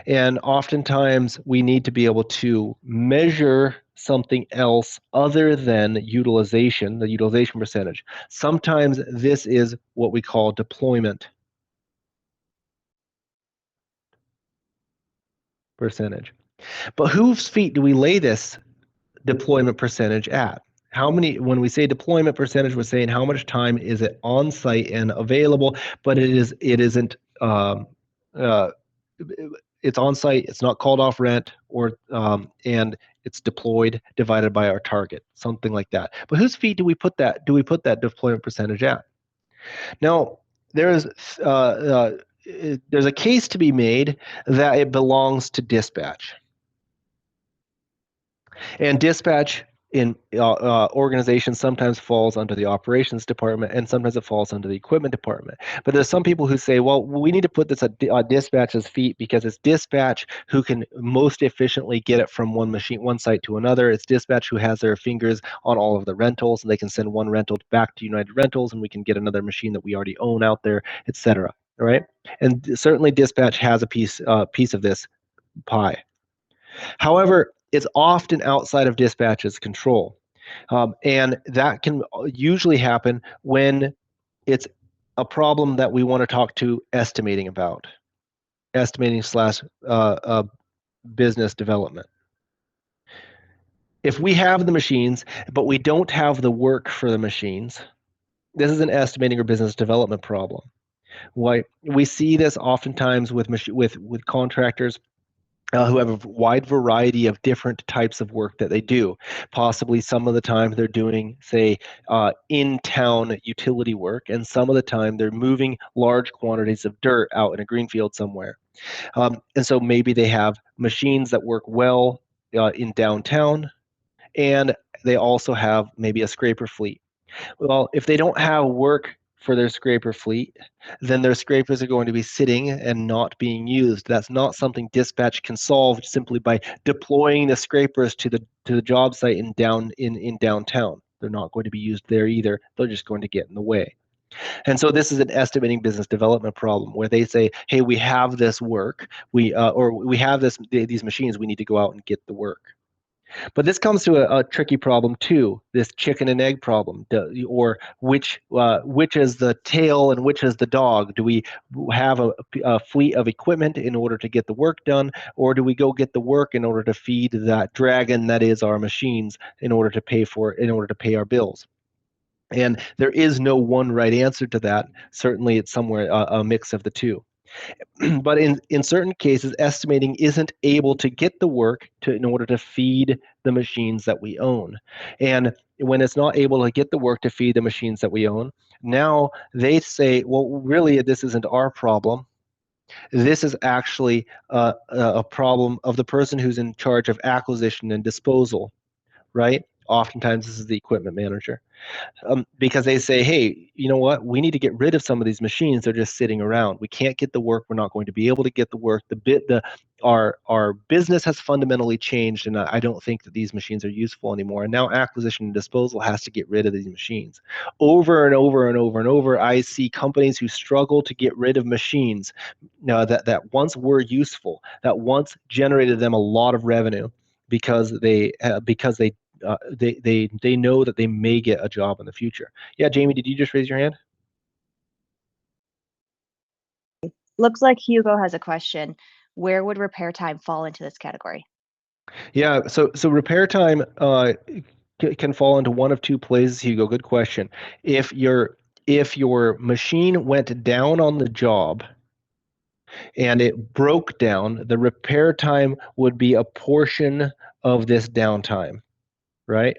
And oftentimes we need to be able to measure something else other than utilization, the utilization percentage. Sometimes this is what we call deployment percentage. But whose feet do we lay this deployment percentage at? When we say deployment percentage, we're saying how much time is it on site and available, but it isn't it's on site, it's not called off rent, and it's deployed divided by our target, something like that. But whose feet do we put that deployment percentage at? Now, there's a case to be made that it belongs to dispatch. And dispatch in organizations sometimes falls under the operations department, and sometimes it falls under the equipment department. But there's some people who say, well, we need to put this at dispatch's feet because it's dispatch who can most efficiently get it from one site to another. It's dispatch who has their fingers on all of the rentals, and they can send one rental back to United Rentals, and we can get another machine that we already own out there, etc. Right? And certainly dispatch has a piece of this pie. However, it's often outside of dispatch's control. And that can usually happen when it's a problem that we want to talk to estimating about. estimating slash business development. If we have the machines, but we don't have the work for the machines, this is an estimating or business development problem. Why we see this oftentimes with with contractors who have a wide variety of different types of work that they do. Possibly some of the time they're doing, say, in-town utility work, and some of the time they're moving large quantities of dirt out in a greenfield somewhere. And so maybe they have machines that work well in downtown, and they also have maybe a scraper fleet. Well, if they don't have work for their scraper fleet, then their scrapers are going to be sitting and not being used. That's not something dispatch can solve simply by deploying the scrapers to the job site in downtown. They're not going to be used there either. They're just going to get in the way. And so this is an estimating business development problem where they say, "Hey, we have this work, or we have these machines. We need to go out and get the work." But this comes to a tricky problem too. This chicken and egg problem, or which is the tail and which is the dog? Do we have a fleet of equipment in order to get the work done, or do we go get the work in order to feed that dragon that is our machines in order to pay our bills? And there is no one right answer to that. Certainly, it's somewhere a mix of the two. But in certain cases, estimating isn't able to get the work in order to feed the machines that we own. And when it's not able to get the work to feed the machines that we own, now they say, well, really, this isn't our problem. This is actually a problem of the person who's in charge of acquisition and disposal, right? Oftentimes, this is the equipment manager, because they say, hey, you know what? We need to get rid of some of these machines. They're just sitting around. We can't get the work. We're not going to be able to get the work. Our business has fundamentally changed, and I don't think that these machines are useful anymore. And now acquisition and disposal has to get rid of these machines. Over and over and over and over, I see companies who struggle to get rid of machines that once were useful, that once generated them a lot of revenue because they know that they may get a job in the future. Yeah, Jamie, did you just raise your hand? Looks like Hugo has a question. Where would repair time fall into this category? Yeah, so repair time can fall into one of two places, Hugo. Good question. If your machine went down on the job and it broke down, the repair time would be a portion of this downtime, right?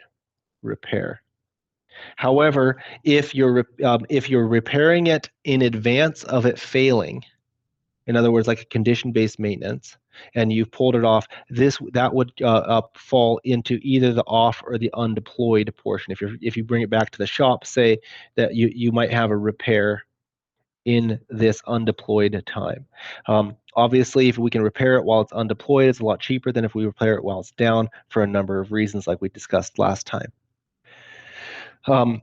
Repair. However, if you're repairing it in advance of it failing, in other words, like a condition-based maintenance, and you've pulled it off, that would fall into either the off or the undeployed portion. If you bring it back to the shop, say that you might have a repair in this undeployed time. Obviously, if we can repair it while it's undeployed, it's a lot cheaper than if we repair it while it's down for a number of reasons, like we discussed last time. Um,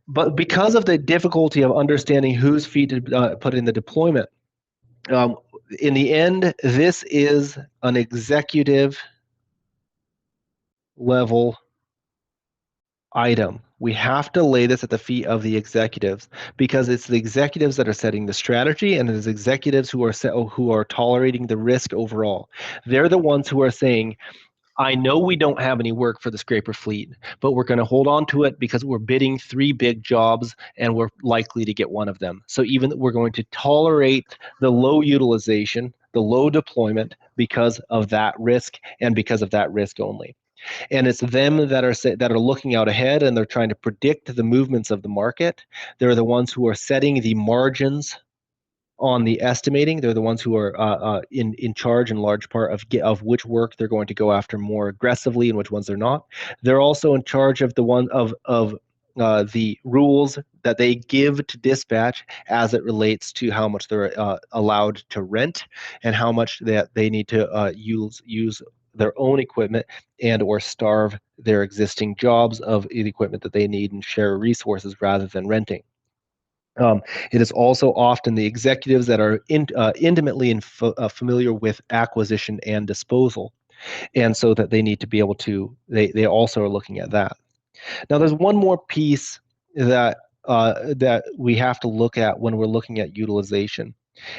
but because of the difficulty of understanding whose feet to put in the deployment, um, in the end, this is an executive level item. We have to lay this at the feet of the executives because it's the executives that are setting the strategy, and it's executives who are tolerating the risk overall. They're the ones who are saying, I know we don't have any work for the scraper fleet, but we're going to hold on to it because we're bidding 3 big jobs and we're likely to get one of them. So even we're going to tolerate the low utilization, the low deployment because of that risk and because of that risk only. And it's them that are looking out ahead, and they're trying to predict the movements of the market. They're the ones who are setting the margins on the estimating. They're the ones who are in charge in large part of which work they're going to go after more aggressively and which ones they're not. They're also in charge of the rules that they give to dispatch as it relates to how much they're allowed to rent and how much that they need to use their own equipment and or starve their existing jobs of the equipment that they need and share resources rather than renting. It is also often the executives that are intimately familiar with acquisition and disposal, and so that they need to be able to. They also are looking at that. Now, there's one more piece that we have to look at when we're looking at utilization,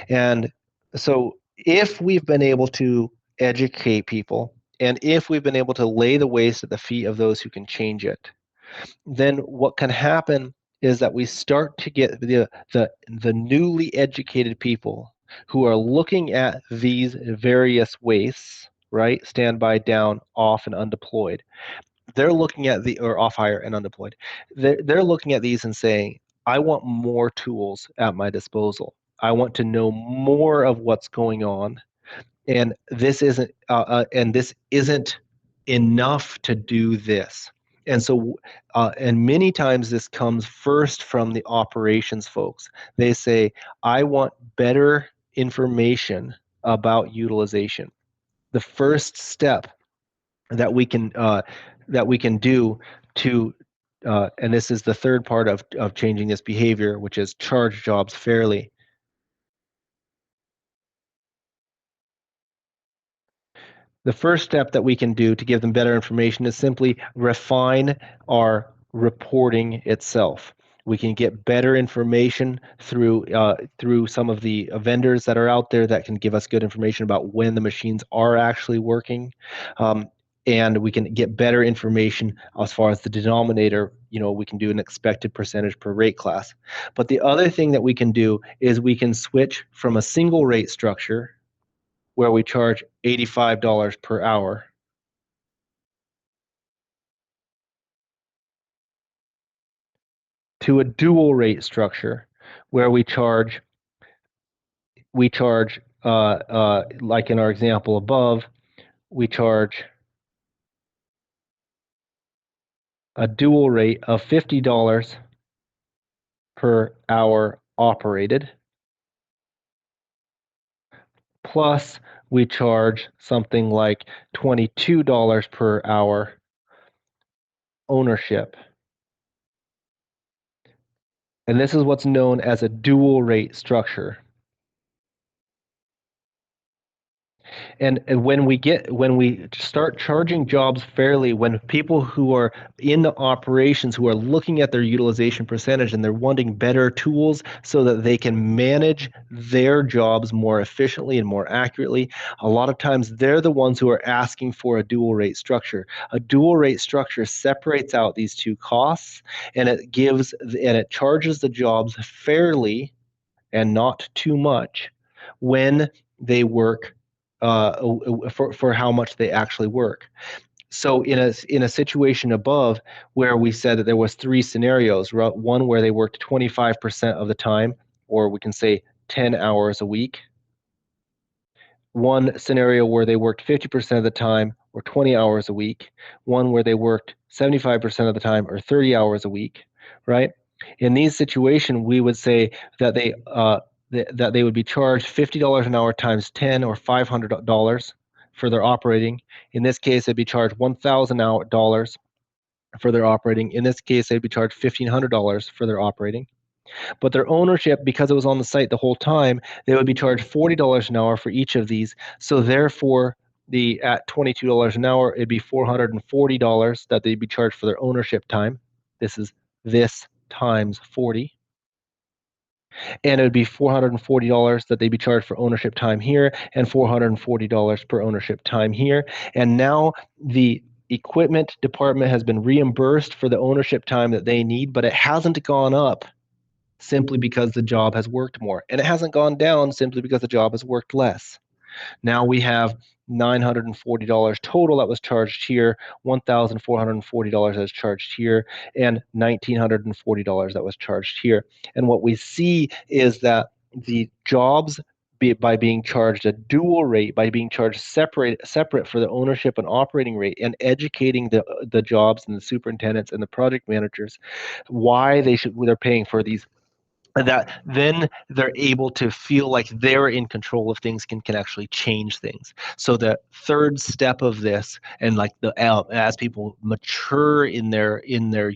and So if we've been able to educate people, and if we've been able to lay the waste at the feet of those who can change it, then what can happen is that we start to get the newly educated people who are looking at these various wastes, right? Standby, down, off, and undeployed. They're looking at the or off hire and undeployed. They're looking at these and saying, I want more tools at my disposal. I want to know more of what's going on, and this isn't enough to do this. And so, and many times this comes first from the operations folks. They say, I want better information about utilization. The first step that we can do to and this is the third part of changing this behavior, which is charge jobs fairly. The first step that we can do to give them better information is simply refine our reporting itself. We can get better information through some of the vendors that are out there that can give us good information about when the machines are actually working. And we can get better information as far as the denominator. We can do an expected percentage per rate class. But the other thing that we can do is we can switch from a single rate structure where we charge $85 per hour to a dual rate structure where we charge like in our example above, we charge a dual rate of $50 per hour operated, plus we charge something like $22 per hour ownership. And this is what's known as a dual rate structure. And when we start charging jobs fairly, when people who are in the operations who are looking at their utilization percentage and they're wanting better tools so that they can manage their jobs more efficiently and more accurately, a lot of times they're the ones who are asking for a dual rate structure. A dual rate structure separates out these two costs, and it charges the jobs fairly and not too much when they work for how much they actually work. So in a situation above where we said that there was three scenarios, one where they worked 25% of the time, or we can say 10 hours a week, one scenario where they worked 50% of the time or 20 hours a week, one where they worked 75% of the time or 30 hours a week, right? In these situations, we would say that they would be charged $50 an hour times 10 or $500 for their operating. In this case, they'd be charged $1,000 for their operating. In this case, they'd be charged $1,500 for their operating. But their ownership, because it was on the site the whole time, they would be charged $40 an hour for each of these. So therefore, at $22 an hour, it'd be $440 that they'd be charged for their ownership time. This times 40. And it would be $440 that they'd be charged for ownership time here, and $440 per ownership time here. And now the equipment department has been reimbursed for the ownership time that they need, but it hasn't gone up simply because the job has worked more. And it hasn't gone down simply because the job has worked less. Now we have $940 total that was charged here, $1,440 that was charged here, and $1,940 that was charged here. And what we see is that the jobs, by being charged a dual rate, by being charged separate for the ownership and operating rate, and educating the jobs and the superintendents and the project managers why they're paying for these, that then they're able to feel like they're in control of things, can actually change things. So the third step of this, and like as people mature in their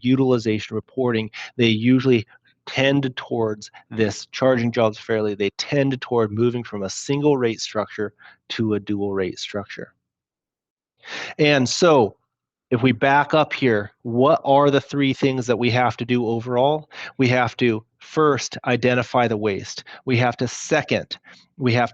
utilization reporting, they usually tend towards this charging jobs fairly. They tend toward moving from a single rate structure to a dual rate structure. And so if we back up here, what are the three things that we have to do overall? We have to first identify the waste. We have to second, we have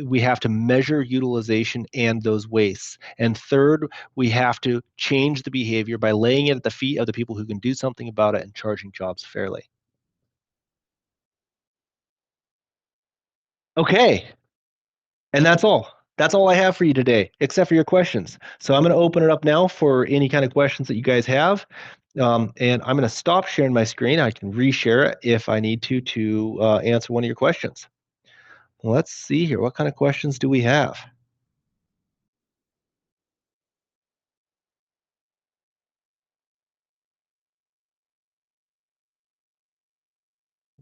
we have to measure utilization and those wastes. And third, we have to change the behavior by laying it at the feet of the people who can do something about it and charging jobs fairly. Okay, and that's all. That's all I have for you today, except for your questions. So I'm going to open it up now for any kind of questions that you guys have. And I'm going to stop sharing my screen. I can reshare it if I need to answer one of your questions. Let's see here. What kind of questions do we have?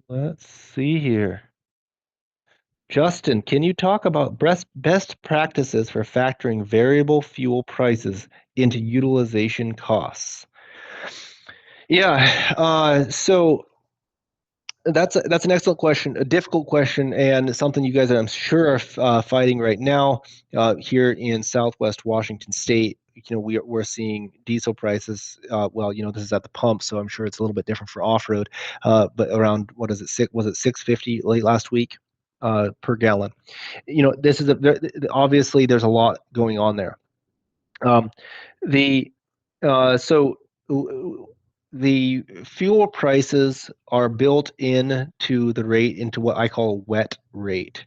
Let's see here. Justin, can you talk about best practices for factoring variable fuel prices into utilization costs? Yeah, so that's an excellent question, a difficult question, and something you guys, I'm sure, are fighting right now here in Southwest Washington State. We're seeing diesel prices. Well, this is at the pump, so I'm sure it's a little bit different for off road. But around, what is it? Was it 6.50 late last week per gallon? This is obviously there's a lot going on there. Um, the so the fuel prices are built into the rate, into what I call wet rate,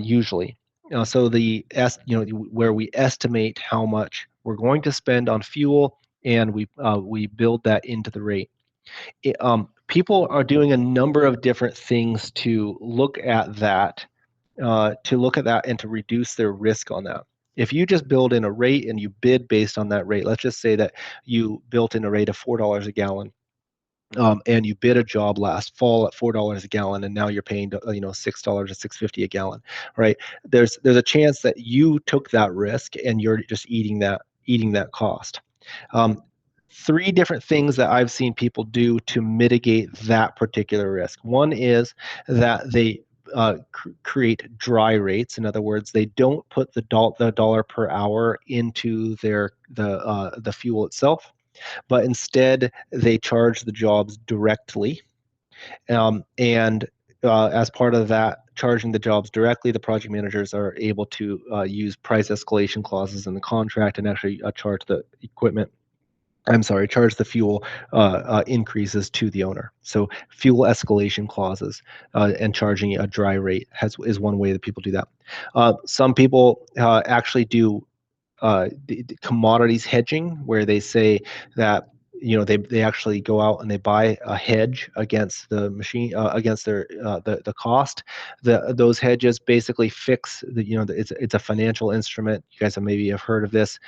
usually. So where we estimate how much we're going to spend on fuel, and we build that into the rate. People are doing a number of different things to look at that and to reduce their risk on that. If you just build in a rate and you bid based on that rate, let's just say that you built in a rate of $4 a gallon, and you bid a job last fall at $4 a gallon, and now you're paying $6 or 6.50 a gallon, right? There's a chance that you took that risk and you're just eating that cost. Um, Three different things that I've seen people do to mitigate that particular risk. One is that they create dry rates. In other words, they don't put the dollar per hour into the fuel itself, but instead they charge the jobs directly. And as part of that, charging the jobs directly, the project managers are able to use price escalation clauses in the contract and actually charge the equipment. I'm sorry, charge the fuel increases to the owner. So fuel escalation clauses and charging a dry rate is one way that people do that. Some people actually do the commodities hedging, where they say that they actually go out and they buy a hedge against the machine, against the cost. Those hedges basically fix it's a financial instrument. You guys have heard of this.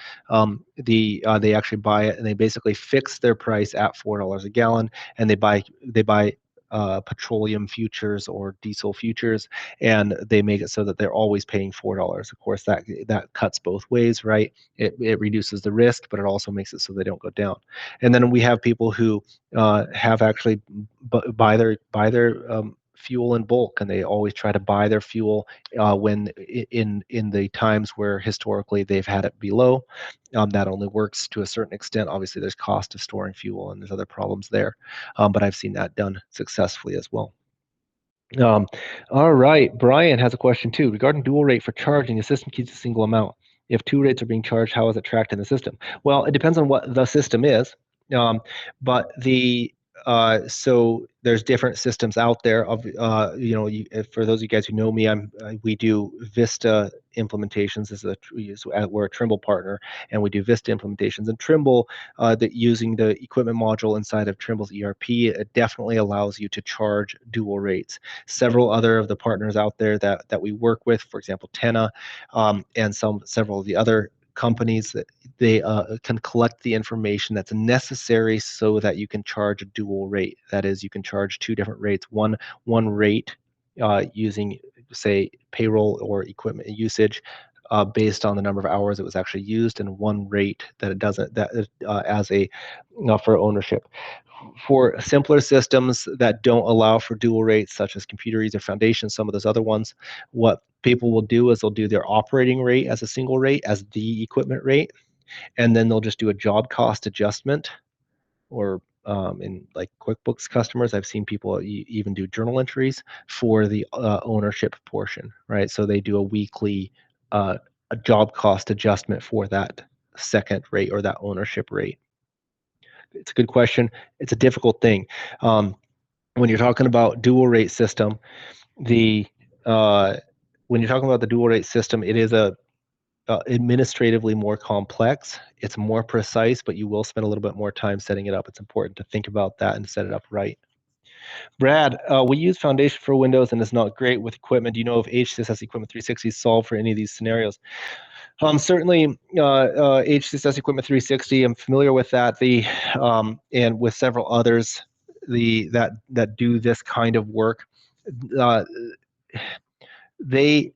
They actually buy it and they basically fix their price at $4 a gallon, and they buy petroleum futures or diesel futures, and they make it so that they're always paying $4. Of course, that cuts both ways, right? It reduces the risk, but it also makes it so they don't go down. And then we have people who have actually buy their fuel in bulk, and they always try to buy their fuel when in the times where historically they've had it be low. That only works to a certain extent. Obviously, there's cost of storing fuel, and there's other problems there. But I've seen that done successfully as well. Um, all right, Brian has a question too regarding dual rate for charging. The system keeps a single amount. If two rates are being charged, how is it tracked in the system? Well, it depends on what the system is. Um, but so there's different systems out there. For those of you guys who know me, we do Vista implementations. We're a Trimble partner, and we do Vista implementations. And Trimble, that using the equipment module inside of Trimble's ERP, it definitely allows you to charge dual rates. Several other of the partners out there that we work with, for example, Tenna, and several of the other companies, that they can collect the information that's necessary so that you can charge a dual rate. That is, you can charge two different rates. One rate using, say, payroll or equipment usage based on the number of hours it was actually used, and one rate that it doesn't, that as a for ownership. For simpler systems that don't allow for dual rates, such as Computer or Foundation, some of those other ones, what people will do is they'll do their operating rate as a single rate, as the equipment rate, and then they'll just do a job cost adjustment, or in like QuickBooks customers, I've seen people even do journal entries for the ownership portion, right? So they do a weekly a job cost adjustment for that second rate or that ownership rate. It's a good question. It's a difficult thing. When you're talking about dual rate system, the when you're talking about the dual rate system, it is a administratively more complex. It's more precise, but you will spend a little bit more time setting it up. It's important to think about that and set it up right. Brad, we use Foundation for Windows and it's not great with equipment. Do you know if HCSS Equipment 360 is solved for any of these scenarios? Certainly, HCSS Equipment 360. I'm familiar with that. And with several others, that do this kind of work. Uh, they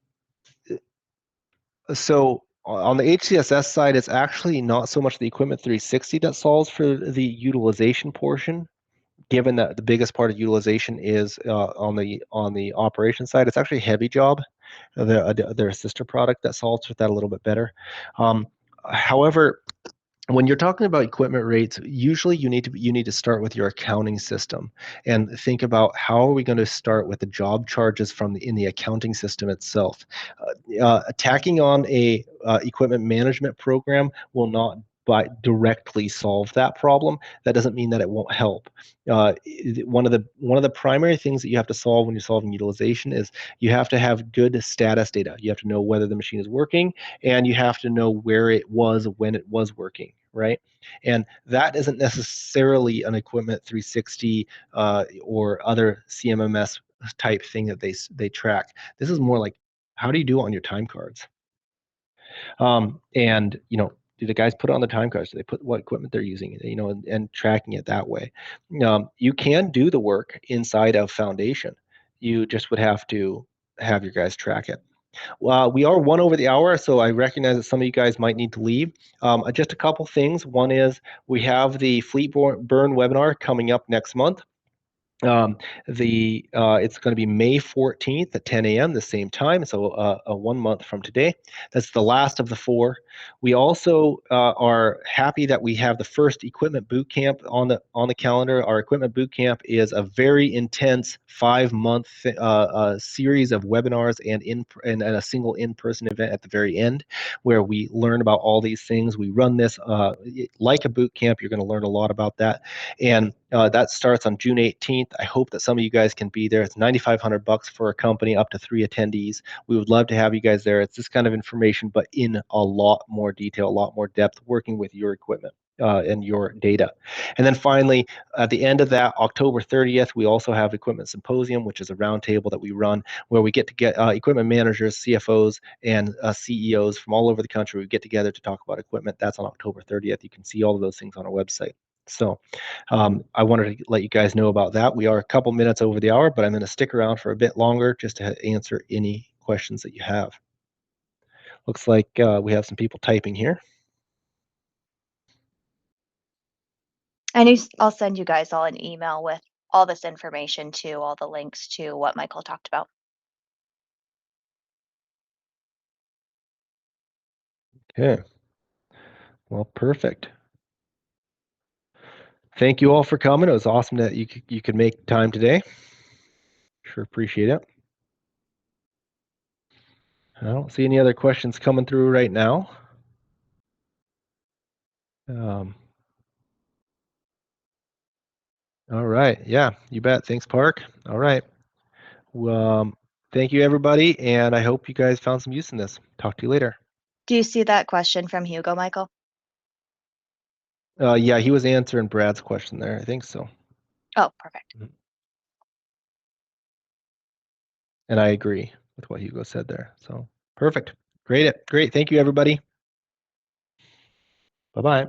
So on the HCSS side, it's actually not so much the Equipment 360 that solves for the utilization portion, given that the biggest part of utilization is on the operation side. It's actually Heavy Job, their sister product, that solves with that a little bit better. However, when you're talking about equipment rates, usually you need to start with your accounting system and think about how are we going to start with the job charges in the accounting system itself. Attacking on a equipment management program will not directly solve that problem. That doesn't mean that it won't help. One of the primary things that you have to solve when you're solving utilization is you have to have good status data. You have to know whether the machine is working, and you have to know where it was when it was working, right? And that isn't necessarily an Equipment 360 or other CMMS type thing that they track. This is more like, how do you do on your time cards? And do the guys put it on the time cards? Do they put what equipment they're using? And tracking it that way. You can do the work inside of Foundation. You just would have to have your guys track it. We are 1 over the hour, so I recognize that some of you guys might need to leave. Just a couple things. One is we have the Fleet Burn webinar coming up next month. It's going to be May 14th at 10 a.m. the same time, so a 1 month from today. That's the last of the 4. We also are happy that we have the first equipment boot camp on the calendar. Our equipment boot camp is a very intense 5-month series of webinars and a single in-person event at the very end, where we learn about all these things. We run this like a boot camp. You're going to learn a lot about that, and that starts on June 18th. I hope that some of you guys can be there. It's $9,500 for a company, up to 3 attendees. We would love to have you guys there. It's this kind of information, but in a lot more detail, a lot more depth, working with your equipment and your data. And then finally, at the end of that, October 30th, we also have Equipment Symposium, which is a roundtable that we run where we get to get equipment managers, CFOs, and CEOs from all over the country. We get together to talk about equipment. That's on October 30th. You can see all of those things on our website. So I wanted to let you guys know about that. We are a couple minutes over the hour, but I'm going to stick around for a bit longer just to answer any questions that you have. Looks like we have some people typing here. And I'll send you guys all an email with all this information too, all the links to what Michael talked about. Okay. Well, perfect. Thank you all for coming. It was awesome that you could make time today. Sure appreciate it. I don't see any other questions coming through right now. All right. Yeah, you bet. Thanks, Park. All right. Thank you, everybody, and I hope you guys found some use in this. Talk to you later. Do you see that question from Hugo, Michael? Yeah, he was answering Brad's question there. I think so. Oh, perfect. And I agree with what Hugo said there. So perfect. Great. Thank you, everybody. Bye-bye.